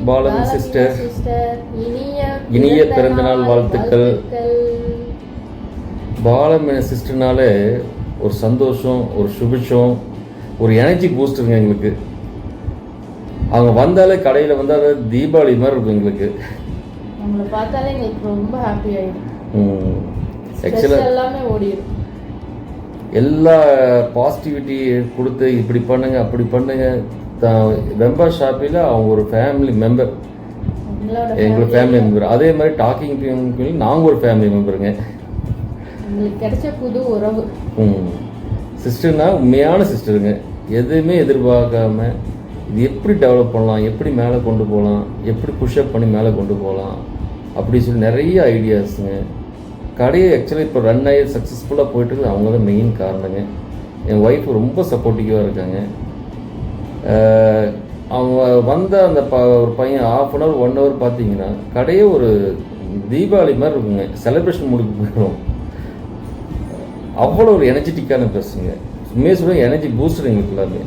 பாலமி sister, இனிய பிறந்தநாள் வாழ்த்துக்கள். பாலமி சிஸ்டர்னாலே ஒரு சந்தோஷம், ஒரு சுபிட்சம், ஒரு எனர்ஜி பூஸ்டருங்க எங்களுக்கு. அவங்க வந்தாலே கடையில் வந்தாலே தீபாவளி மாதிரி இருக்கும் எங்களுக்கு. அவங்கள பார்த்தாலே எங்களுக்கு ரொம்ப ஹாப்பி ஆகிடும். ஆக்சுவலாக எல்லாமே ஓடிடும். எல்லா பாசிட்டிவிட்டி கொடுத்து இப்படி பண்ணுங்க அப்படி பண்ணுங்க. வெம்பா ஷாப்பில் அவங்க ஒரு ஃபேமிலி மெம்பர், எங்களோட ஃபேமிலி மெம்பர். அதே மாதிரி டாக்கிங் டீம் நாங்கள் ஒரு ஃபேமிலி மெம்பருங்க. எங்களுக்கு கிடைச்ச புது உறவு. சிஸ்டர்னா உண்மையான சிஸ்டருங்க. எதுவுமே எதிர்பார்க்காம இது எப்படி டெவலப் பண்ணலாம், எப்படி மேலே கொண்டு போகலாம், எப்படி புஷ்அப் பண்ணி மேலே கொண்டு போகலாம் அப்படி சொல்லி நிறைய ஐடியாஸுங்க. கடையை ஆக்சுவலாக இப்போ ரன் ஆகி சக்ஸஸ்ஃபுல்லாக போயிட்டுருக்கு. அவங்க தான் மெயின் காரணங்க. என் ஒய்ஃப் ரொம்ப சப்போர்ட்டிவாக இருக்காங்க. அவங்க வந்த அந்த ஒரு பையன் 1/2 hour 1 hour பார்த்தீங்கன்னா கடையே ஒரு தீபாவளி மாதிரி இருக்குங்க. செலிப்ரேஷன் முடிக்க போயிடும். அவ்வளோ ஒரு எனர்ஜெட்டிக்கான பர்சனுங்க. உண்மையாக சொல்ல எனர்ஜி பூஸ்டர் எங்களுக்கு எல்லாமே.